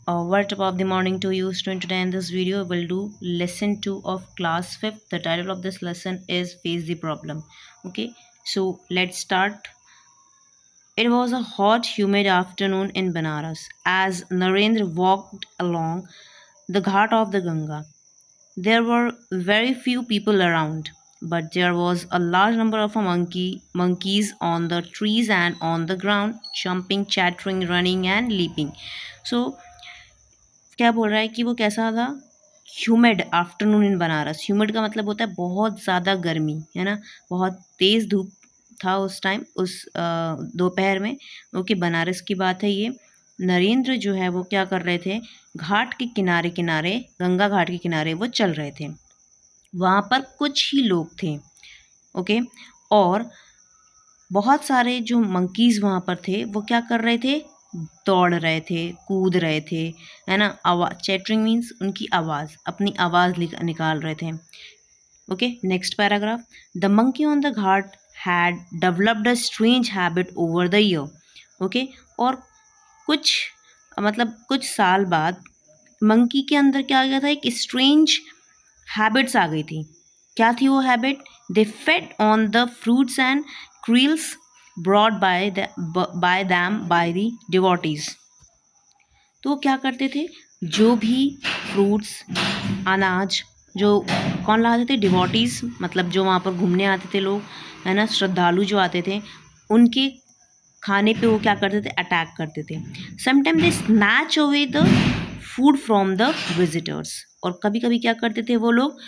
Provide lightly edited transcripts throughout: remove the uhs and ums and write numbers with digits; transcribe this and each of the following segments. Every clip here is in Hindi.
What top of the morning to you, student? Today in this video, we'll do lesson 2 of class 5th. The title of this lesson is Face the Problem. Okay, so let's start. It was a hot, humid afternoon in Banaras as Narendra walked along the ghat of the Ganga. There were very few people around, but there was a large number of monkeys on the trees and on the ground, jumping, chattering, running, and leaping. So क्या बोल रहा है कि वो कैसा था? Humid afternoon in Banaras. Humid का मतलब होता है बहुत ज़्यादा गर्मी, है ना? बहुत तेज़ धूप था उस टाइम, उस दोपहर में। ओके, बनारस की बात है ये। नरेंद्र जो है वो क्या कर रहे थे, घाट के किनारे-किनारे, गंगा घाट के किनारे वो चल रहे थे। वहाँ पर कुछ ही लोग थे, ओके? और बहुत सारे जो मंकीज़ वहाँ पर थे, वो क्या कर रहे थे? दौड़ रहे थे, कूद रहे थे, है ना? चैटरिंग मीन्स उनकी आवाज़, अपनी आवाज़ निकाल रहे थे। Okay, next paragraph. The monkey on the Ghat had developed a strange habit over the year. Okay, और कुछ मतलब कुछ साल बाद मंकी के अंदर क्या आ गया था? एक स्ट्रेंज हैबिट्स आ गई थी। क्या थी वो habit? They fed on the fruits and cereals brought by them by the devotees. तो वो क्या करते थे? जो भी फ्रूट्स, अनाज, जो कौन लाते थे? डिवोटीज, मतलब जो वहाँ पर घूमने आते थे लोग, है ना? श्रद्धालु जो आते थे, उनके खाने पे वो क्या करते थे? अटैक करते थे। Sometime they snatch away the food from the visitors. और कभी कभी क्या करते थे वो लोग?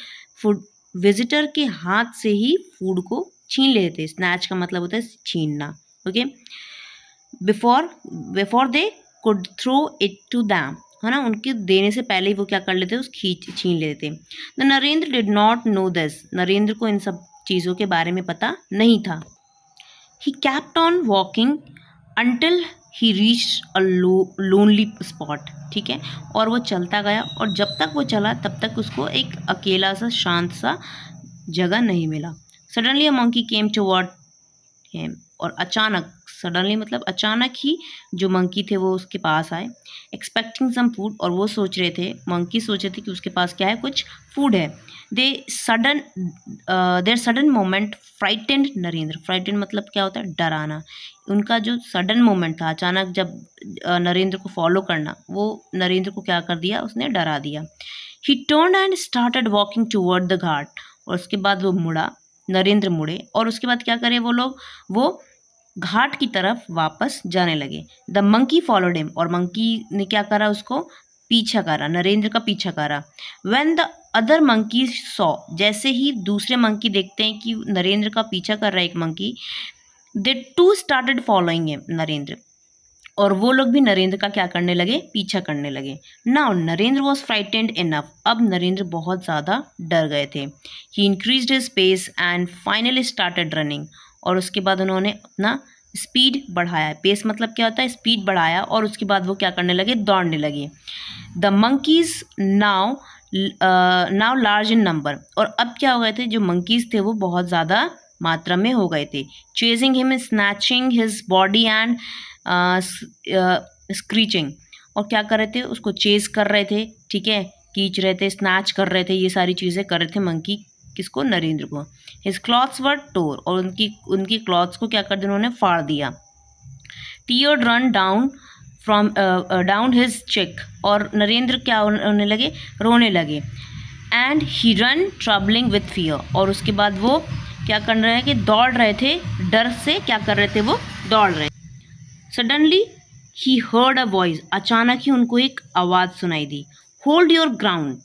फूड विजिटर के हाथ से ही फूड को छीन लेते। स्नैच का मतलब होता है छीनना। Okay, before before they could throw it to them, है ना? उनके देने से पहले ही वो क्या कर लेते? उस छीन लेते। The Narendra did not know this. Narendra को इन सब चीज़ों के बारे में पता नहीं था। ही kept on walking until he reached a lonely spot। ठीक है, और वो चलता गया, और जब तक वो चला तब तक उसको एक अकेला सा शांत सा जगह नहीं मिला। Suddenly a monkey came toward him. और अचानक, सडनली मतलब अचानक ही जो मंकी थे वो उसके पास आए, एक्सपेक्टिंग सम फूड। और वो सोच रहे थे, मंकी सोच रहे थे कि उसके पास क्या है? कुछ फूड है। They sudden there sudden moment frightened Narendra. Frightened मतलब क्या होता है? डराना। उनका जो सडन मोमेंट था, अचानक जब नरेंद्र को फॉलो करना, वो नरेंद्र को क्या कर दिया? उसने डरा दिया। He turned and started walking toward the ghat. और उसके बाद वो मुड़ा, नरेंद्र मुड़े, और उसके बाद क्या करे वो लोग? वो घाट की तरफ वापस जाने लगे। The monkey followed him. और मंकी ने क्या करा? उसको पीछा करा, नरेंद्र का पीछा करा। When the other monkey saw, जैसे ही दूसरे मंकी देखते हैं कि नरेंद्र का पीछा कर रहा है एक monkey, they to started following him, Narendra. और वो लोग भी नरेंद्र का क्या करने लगे? पीछा करने लगे। Now Narendra was frightened enough. अब नरेंद्र बहुत ज़्यादा डर गए थे। He increased his pace and finally started running. और उसके बाद उन्होंने अपना स्पीड बढ़ाया। पेस मतलब क्या होता है? स्पीड बढ़ाया, और उसके बाद वो क्या करने लगे? दौड़ने लगे। The monkeys now now large in number. और अब क्या हो गए थे? जो मंकीज थे वो बहुत ज़्यादा मात्रा में हो गए थे। Chasing him, snatching his body and screeching. और क्या कर रहे थे? उसको चेज कर रहे थे, ठीक है, खींच रहे थे, स्नैच कर रहे थे, ये सारी चीज़ें कर रहे थे मंकी। किसको? नरेंद्र को। हिज क्लॉथ्स वर टोर। और उनकी उनकी क्लॉथ्स को क्या कर दिया? उन्होंने फाड़ दिया। Tear run down from down his cheek. और नरेंद्र क्या होने लगे? रोने लगे। And he run troubling with fear. और उसके बाद वो क्या कर रहे हैं? कि दौड़ रहे थे, डर से क्या कर रहे थे? वो दौड़ रहे। Suddenly he heard a voice. अचानक ही उनको एक आवाज़ सुनाई दी। Hold your ground.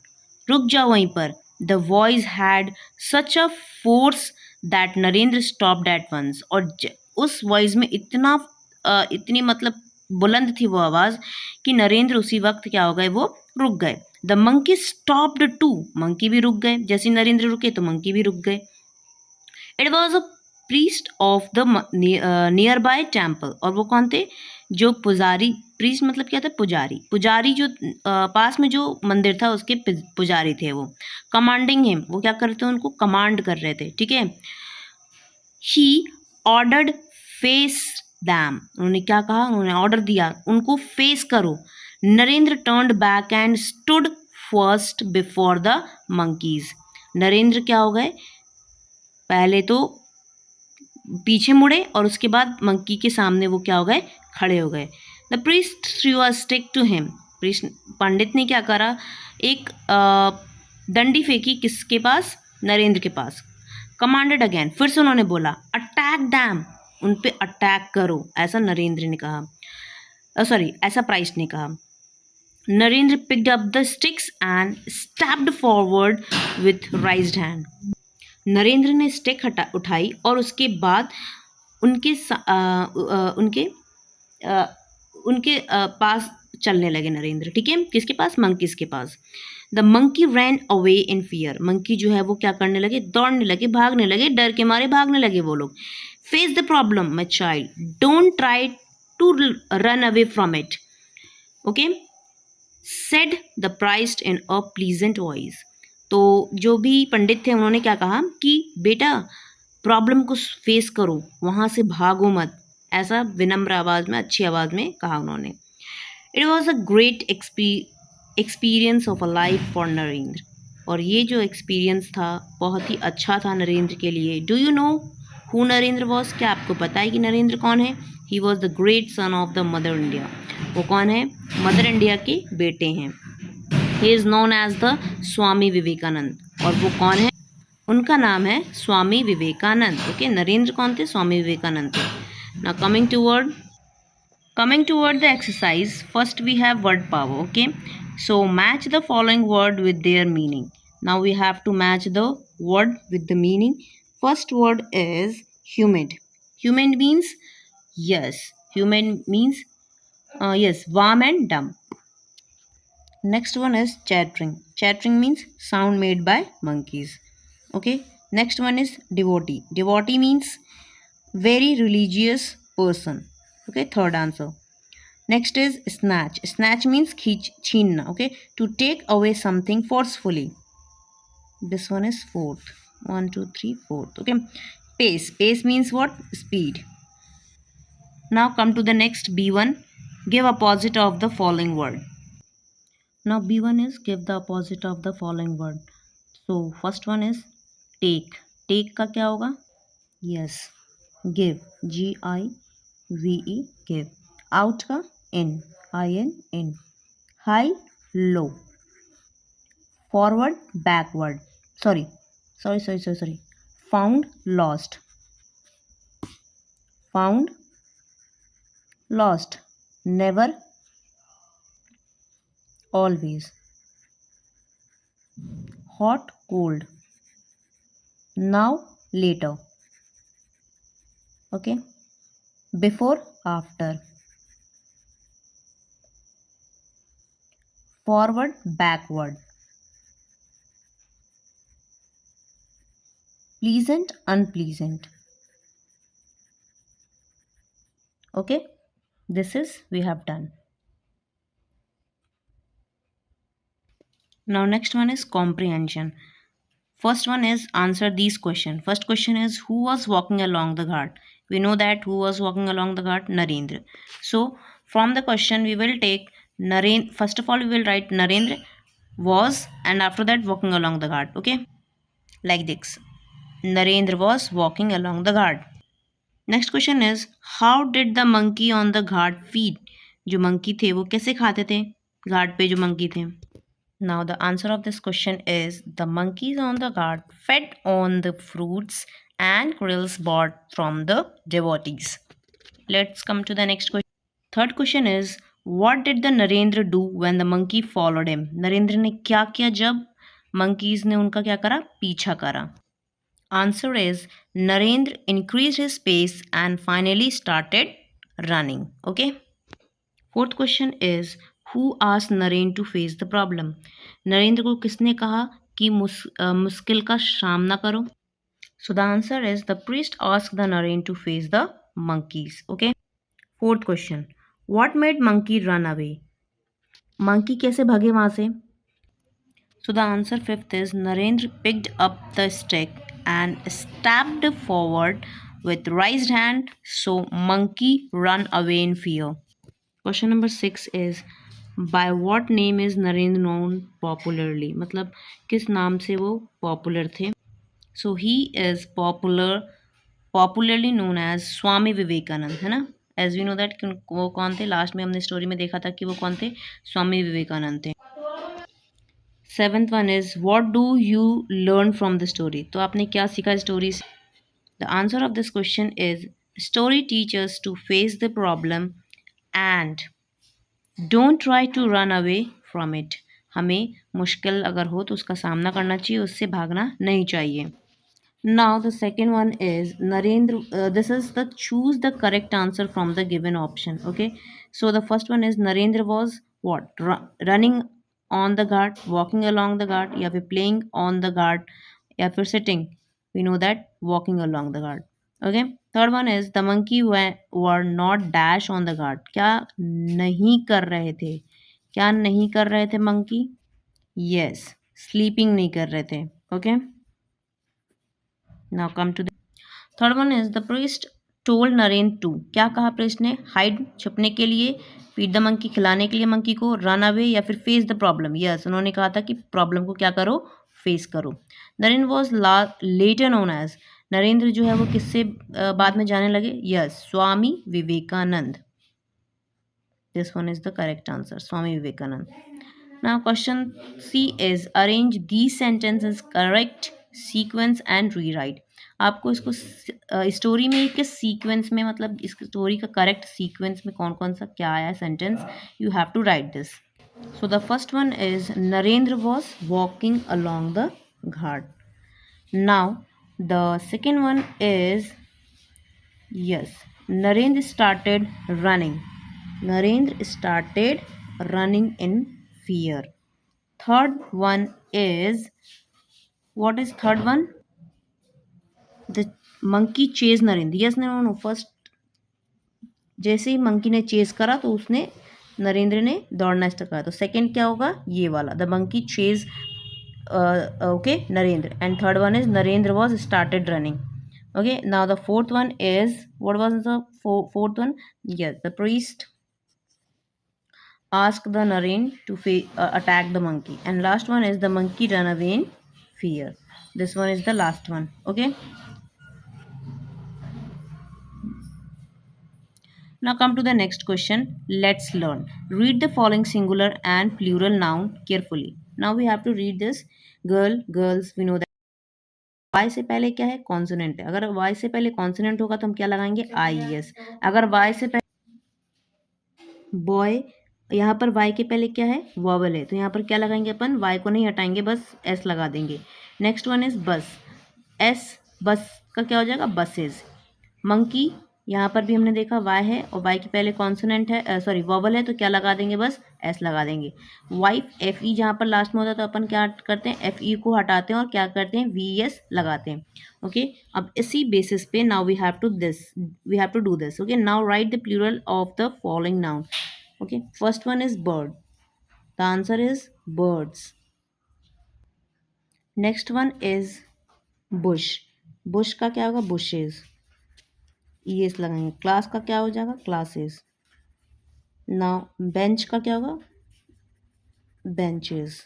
रुक जाओ वहीं पर। The voice had such a force that Narendra stopped at once. और उस वॉइस में इतनी मतलब बुलंद थी वो आवाज़ कि नरेंद्र उसी वक्त क्या हो गए? वो रुक गए। The monkey stopped too. Monkey भी रुक गए। जैसे नरेंद्र रुके तो मंकी भी रुक गए। It was a priest of the near by temple. और वो कौन थे? जो पुजारी। प्रीस्ट मतलब क्या था? पुजारी। पुजारी जो पास में जो मंदिर था उसके पुजारी थे वो। कमांडिंग हिम, वो क्या कर रहे थे? उनको कमांड कर रहे थे, ठीक है। He ordered face them. उन्होंने क्या कहा? उन्होंने ऑर्डर दिया, उनको फेस करो। Narendra turned back and stood first before the monkeys. Narendra क्या हो गए, पहले तो पीछे मुड़े और उसके बाद मंकी के सामने वो क्या हो गए, खड़े हो गए। The priest threw a stick to him. पंडित ने क्या करा, एक डंडी फेंकी किसके पास, नरेंद्र के पास। कमांडेड अगेन, फिर से उन्होंने बोला अटैक डैम, उन पे अटैक करो, ऐसा नरेंद्र ने कहा, सॉरी ऐसा प्राइस्ट ने कहा। Narendra picked up the sticks and stabbed forward with राइज्ड hand. Narendra ने स्टिक उठाई और उसके बाद उनके उनके पास चलने लगे नरेंद्र, ठीक है, किसके पास, मंकीज के पास। The monkey ran away in fear. Monkey जो है वो क्या करने लगे, दौड़ने लगे, भागने लगे, डर के मारे भागने लगे वो लोग। Face the problem my child, don't try to run away from it, okay, said the priest in a pleasant voice. तो जो भी पंडित थे उन्होंने क्या कहा कि बेटा प्रॉब्लम को फेस करो, वहाँ से भागो मत, ऐसा विनम्र आवाज़ में, अच्छी आवाज़ में कहा उन्होंने। It was a great experience of a life for Narendra. और ये जो एक्सपीरियंस था बहुत ही अच्छा था नरेंद्र के लिए। Do you know who Narendra was, क्या आपको पता है कि नरेंद्र कौन है? He was the great son of the mother India. वो कौन है? मदर इंडिया के बेटे हैं। He is known as the Swami Vivekananda. और वो कौन है? उनका नाम है स्वामी विवेकानंद। ओके, नरेंद्र कौन थे? स्वामी विवेकानंद थे। Now coming toward the exercise, first we have word power, okay, so match the following word with their meaning. Now we have to match the word with the meaning. First word is humid. Humid means yes, humid means yes, warm and dumb. Next one is chattering. Chattering means sound made by monkeys, okay. Next one is devotee. Devotee means very religious person, okay, third answer. Next is snatch. Snatch means छीनना, okay, to take away something forcefully. This one is fourth. 1, 2, 3, fourth. Okay. Pace. Pace means what? Speed. Now come to the next B1. Give opposite of the following word. Now B1 is give the opposite of the following word. So first one is take. Take का क्या होगा? Yes. Give. Give. Give. Out का in. In. High. Low. Forward. Backward. Sorry. Found. Lost. Found. Lost. Never. Always. Hot. Cold. Now. Later. Okay. Before. After. Forward. Backward. Pleasant. Unpleasant. Okay. This is we have done. Now next one is comprehension. First one is answer these questions. First question is who was walking along the ghat? We know that who was walking along the ghat? Narendra. So from the question we will take Narendra. First of all we will write Narendra was and after that walking along the ghat. Okay, like this. Narendra was walking along the ghat. Next question is how did the monkey on the ghat feed? जो monkey थे वो कैसे खाते थे? घाट पे जो monkey थे. Now the answer of this question is the monkeys on the ghat fed on the fruits and quails bought from the devotees. Let's come to the next question. Third question is what did the Narendra do when the monkey followed him? Narendra ने क्या किया जब monkeys ने उनका क्या करा? पीछा करा. Answer is Narendra increased his pace and finally started running. Okay. Fourth question is who asked Naren to face the problem? Narendra को किसने कहा कि मुश्किल का सामना करो? So the answer is the priest asked the Naren to face the monkeys. Okay. Fourth question. What made monkey run away? Monkey कैसे भागे वहां से? So the answer fifth is Narendra picked up the stick and stabbed forward with raised hand, so monkey run away in fear. Question number 6 is by what name is Narendra known popularly, मतलब किस नाम से वो पॉपुलर थे। So he is popularly known as Swami Vivekananda, है ना। एज वी नो दैट वो कौन थे, लास्ट में हमने स्टोरी में देखा था कि वो कौन थे, स्वामी विवेकानंद थे। Seventh one is what do you learn from the story, तो आपने क्या सीखा स्टोरी से। The answer of this question is story teachers to face the problem and don't try to run away from it, हमें मुश्किल अगर हो तो उसका सामना करना चाहिए, उससे भागना नहीं चाहिए। Now the second one is Narendra. This is the choose the correct answer from the given option. Okay, so the first one is Narendra was what, running on the guard, walking along the guard, या फिर playing on the guard, या फिर sitting. We know that walking along the guard. Okay. Third one is the monkey were not dash on the guard. क्या नहीं कर रहे थे, क्या नहीं कर रहे थे monkey? Yes, sleeping नहीं कर रहे थे. Okay. Now come to the third one is the priest told Narendra to, क्या कहा प्रीस्ट ने, हाइड छुपने के लिए, फीड द मंकी खिलाने के लिए मंकी को, रन अवे या फिर फेस द प्रॉब्लम। यस, उन्होंने कहा था कि प्रॉब्लम को क्या करो, फेस करो। Narendra was later known as, Narendra जो है वो किससे बाद में जाने लगे, yes, Swami Vivekananda. This one is the correct answer, Swami Vivekananda. Now question C is arrange these sentences correct sequence and rewrite। आपको इसको स्टोरी में किस सीक्वेंस में, मतलब इस स्टोरी का करेक्ट सीक्वेंस में कौन कौन सा क्या आया sentence, you have to write this. So the first one is Narendra was walking along the ghat. Now the second one is yes, Narendra started running, Narendra started running in fear. Third one is, what is third one? The monkey chase Narendra. Yes, no. First, जैसे ही मंकी ने चेस करा तो उसने नरेंद्र ने दौड़ना स्टार्ट करा, तो सेकंड क्या होगा, ये वाला, the monkey chase okay Narendra, and third one is Narendra was started running. Okay, now the fourth one is, what was the fourth one, yes, the priest ask the Naren to attack the monkey, and last one is the monkey run away in fear. This one is the last one. Okay, now come to the next question. Let's learn. Read the following singular and plural noun carefully. Now we have to read this. Girl, girls, we know that y से पहले क्या है, कॉन्सोनेंट है। अगर y से पहले कॉन्सोनेंट होगा तो हम क्या लगाएंगे, IES। अगर y से पहले बॉय, यहाँ पर y के पहले क्या है, वॉवल है, तो यहाँ पर क्या लगाएंगे अपन, y को नहीं हटाएंगे, बस s लगा देंगे। नेक्स्ट वन इज बस, s, बस का क्या हो जाएगा, बसेस। मंकी, यहाँ पर भी हमने देखा y है और y के पहले कॉन्सोनेंट है, सॉरी वॉवल है, तो क्या लगा देंगे, बस s लगा देंगे। वाइफ, FE जहाँ पर लास्ट में होता है तो अपन क्या करते हैं, FE को हटाते हैं और क्या करते हैं, VES लगाते हैं। ओके, अब इसी बेसिस पे now we have to do this. Okay, now write the plural of the following noun. Okay, first one is bird. The answer is birds. Next one is bush. Bush का क्या होगा, bushes. ES लगाएंगे। Class का क्या हो जाएगा, classes. Now bench का क्या होगा, benches.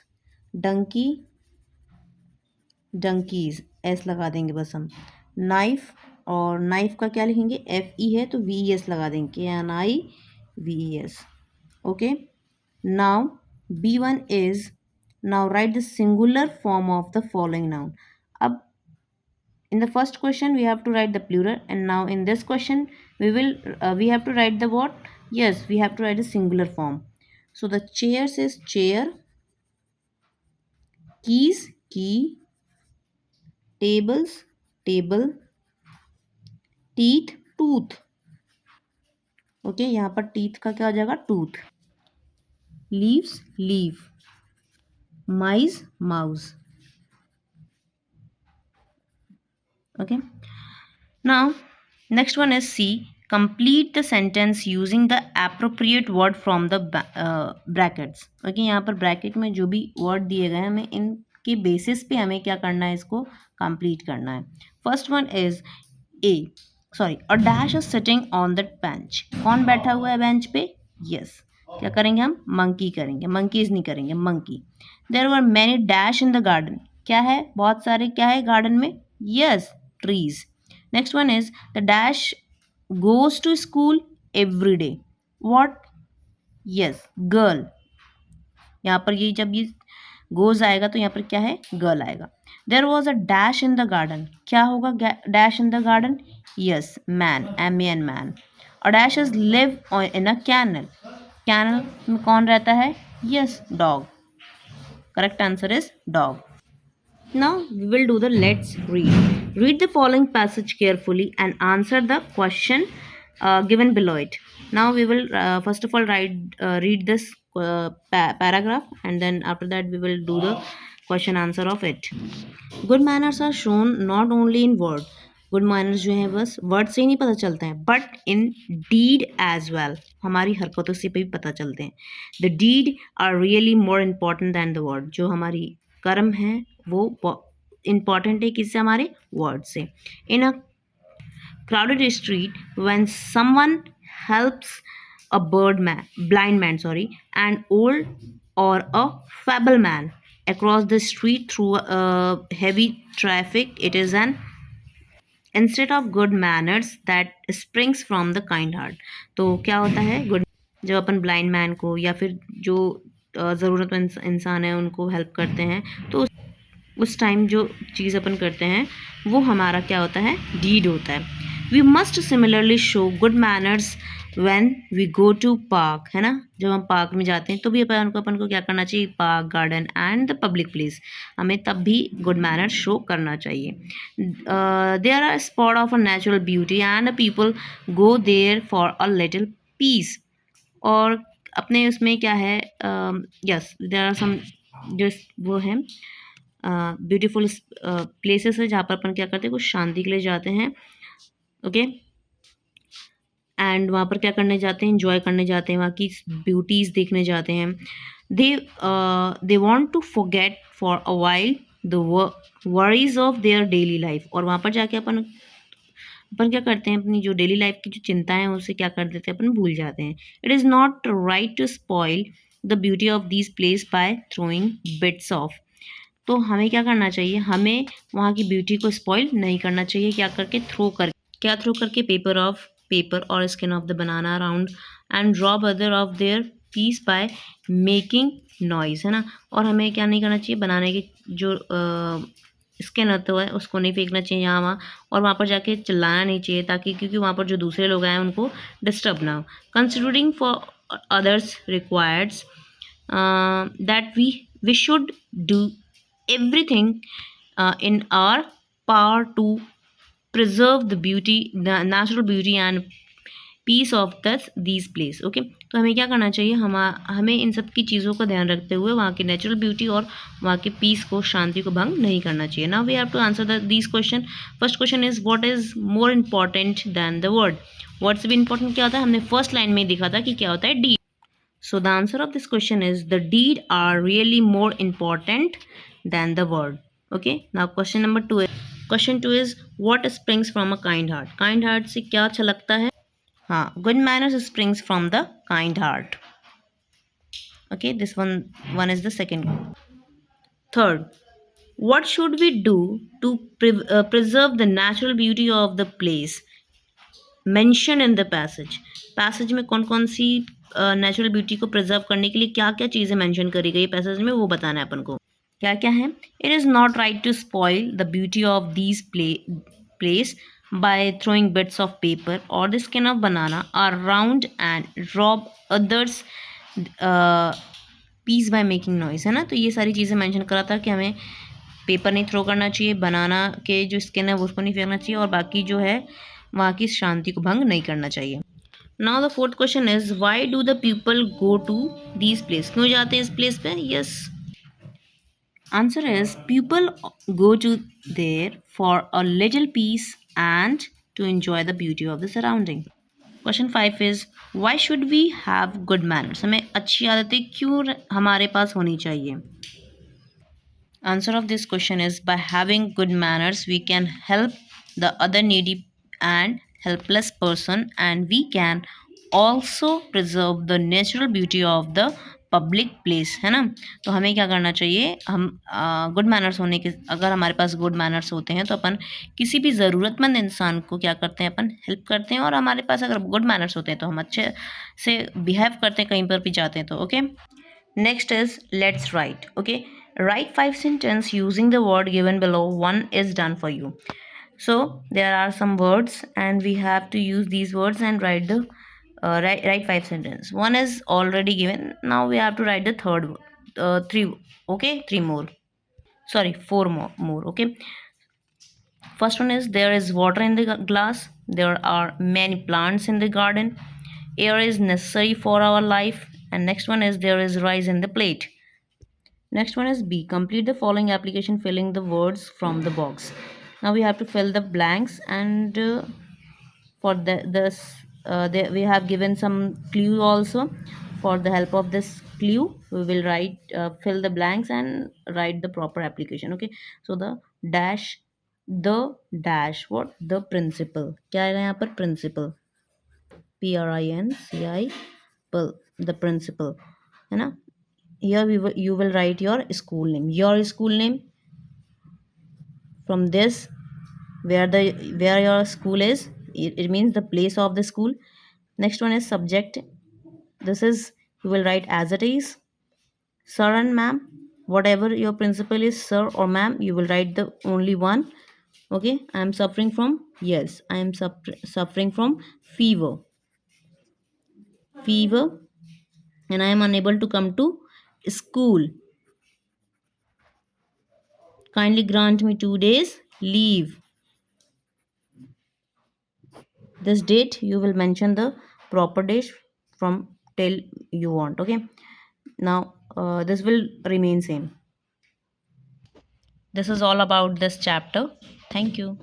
Donkey, donkeys. S लगा देंगे बस हम। Knife, और knife का क्या लिखेंगे, FE है तो VES लगा देंगे, KNIVES. Okay, now B1 is, now write the singular form of the following noun. Ab in the first question we have to write the plural, and now in this question we have to write the what, yes, we have to write the singular form. So the chairs is chair, keys key, tables table, teeth tooth. Okay, यहाँ पर टीथ का क्या हो जाएगा, tooth. Leaves leave, mine's mouse. Okay, now next one is C. Complete the sentence using the appropriate word from the brackets. Okay, यहाँ पर ब्रैकेट में जो भी वर्ड दिए गए हैं हमें इनके बेसिस पे हमें क्या करना है, इसको कंप्लीट करना है। First one is a dash is sitting on the bench. कौन बैठा हुआ है बेंच पे, यस, क्या करेंगे हम? मंकी करेंगे, मंकीज नहीं करेंगे, monkey. There were many dash in the garden. क्या है? बहुत सारे क्या है गार्डन में? Yes, trees. Next one is the dash goes to school every day. What? Yes, girl. यहाँ पर ये जब ये गोज आएगा तो यहाँ पर क्या है? गर्ल आएगा। There was a dash in the garden. क्या होगा dash in the garden? Yes, man, am man. A dash is live in a canal. Canal में कौन रहता है? Yes, dog. Correct answer is dog. Now we will do the let's read. Read the following passage carefully and answer the question given below it. Now we will first of all read this paragraph, and then after that we will do the question answer of it. Good manners are shown not only in word. Good manners जो है बस वर्ड से ही नहीं पता चलते हैं, but in deed as well, हमारी हरकतों से भी पता चलते हैं. The deed are really more important than the word. जो हमारी कर्म है वो इम्पॉर्टेंट है किससे? हमारे वर्ड से. इन अ crowded street, when someone helps a blind man, an old or a feeble man across the street through heavy traffic, it is an instead of good manners that springs from the kind heart. तो क्या होता है? गुड, जब अपन ब्लाइंड मैन को या फिर जो ज़रूरतमंद इंसान है उनको हेल्प करते हैं, तो उस टाइम जो चीज़ अपन करते हैं वो हमारा क्या होता है? डीड होता है. We must similarly show good manners when we go to park, है ना? जब हम पार्क में जाते हैं तो भी अपन को क्या करना चाहिए? Park, garden and the public place, हमें तब भी गुड मैनर्स शो करना चाहिए. There are spot of a natural beauty and people go there for a little peace. और अपने उसमें क्या है? यस, देयर आर सम जो वो है ब्यूटीफुल प्लेसेस है जहाँ पर अपन क्या करते हैं? कुछ शांति के लिए जाते हैं. ओके, एंड वहाँ पर क्या करने जाते हैं? इंजॉय करने जाते हैं, वहाँ की ब्यूटीज़ देखने जाते हैं. They want to forget for a while the worries of their daily life. और वहाँ पर जाके अपन क्या करते हैं? अपनी जो डेली लाइफ की जो चिंता है उसे क्या कर देते हैं? अपन भूल जाते हैं. It is not right to spoil the beauty of this place by throwing bits of. तो हमें क्या करना चाहिए? हमें वहाँ की ब्यूटी को स्पॉइल नहीं करना चाहिए. क्या करके? क्या थ्रो करके? पेपर और skin of the banana around and drop other of their peace by making noise, है ना? और हमें क्या नहीं करना चाहिए? बनाने के जो स्किन होता है उसको नहीं फेंकना चाहिए यहाँ वहाँ, और वहाँ पर जाके चिल्लाना नहीं चाहिए, ताकि क्योंकि वहाँ पर जो दूसरे लोग आए उनको डिस्टर्ब ना हो. Considering for others requirements that we should do everything in our power to preserve the natural beauty and peace of these place. Okay, तो हमें क्या करना चाहिए? हमें इन सब की चीज़ों का ध्यान रखते हुए वहाँ की नेचुरल ब्यूटी और वहाँ के पीस को, शांति को भंग नहीं करना चाहिए. Now we have to answer these question. First question is what is more important than the word. Word से भी इंपॉर्टेंट क्या होता है? हमने फर्स्ट लाइन में ही देखा था कि क्या होता है? Deed. So the answer of this question is the deed are really more important than the word. Okay. Now question number 2 is, what springs from a kind heart. Kind heart से क्या छलकता है? हाँ, good manners springs from the kind heart. Okay, this one is the second. Third, what should we do to preserve the natural beauty of the place mention in the passage में कौन कौन सी नेचुरल ब्यूटी को प्रिजर्व करने के लिए क्या क्या चीज़ें मेंशन करी गई पैसेज में, वो बताना है अपन को. क्या क्या है? It is not right to spoil the beauty of these place by throwing bits of paper और the skin of banana around and rob others peace by making noise, है ना? तो ये सारी चीज़ें मेंशन करा था कि हमें पेपर नहीं थ्रो करना चाहिए, बनाना के जो स्किन है वो उसको नहीं फेंकना चाहिए, और बाकी जो है वहाँ की शांति को भंग नहीं करना चाहिए. Now the fourth question is why do the people go to these place. क्यों जाते हैं इस प्लेस पे? Yes, answer is people go to there for a little peace and to enjoy the beauty of the surrounding. Question 5 is why should we have good manners. हमें अच्छी आदतें क्यों हमारे पास होनी चाहिए. Answer of this question is by having good manners we can help the other needy and helpless person, and we can also preserve the natural beauty of the public place, है ना। तो हमें क्या करना चाहिए, हम गुड मैनर्स होने के, अगर हमारे पास गुड मैनर्स होते हैं तो अपन किसी भी ज़रूरतमंद इंसान को क्या करते हैं, अपन हेल्प करते हैं। और हमारे पास अगर गुड मैनर्स होते हैं तो हम अच्छे से बिहेव करते हैं कहीं पर भी जाते हैं तो। Okay, next is let's write. Okay, write 5 sentences using the word given below. One is done for you. So there are some words and we have to use these words and write the write 5 sentences. One is already given. Now we have to write the third three. Okay, three more, sorry, four more. Okay, first one is there is water in the glass, there are many plants in the garden, air is necessary for our life, and next one is there is rice in the plate. Next one is B. Complete the following application filling the words from the box. Now we have to fill the blanks, and for we have given some clue also. For the help of this clue, we will write fill the blanks and write the proper application. Okay. So the dash what the principal, क्या आएगा यहाँ पर, principal, principal, the principal, है ना। Here you will write your school name, from this, where your school is, it means the place of the school. Next one is subject. This is, you will write as it is, sir and ma'am, whatever your principal is, sir or ma'am, you will write the only one. Okay, I am suffering from, yes, I am suffering from fever, fever, and I am unable to come to school. Kindly grant me 2 days leave. This date you will mention the proper date from till you want. Okay, now this will remain same. This is all about this chapter. Thank you.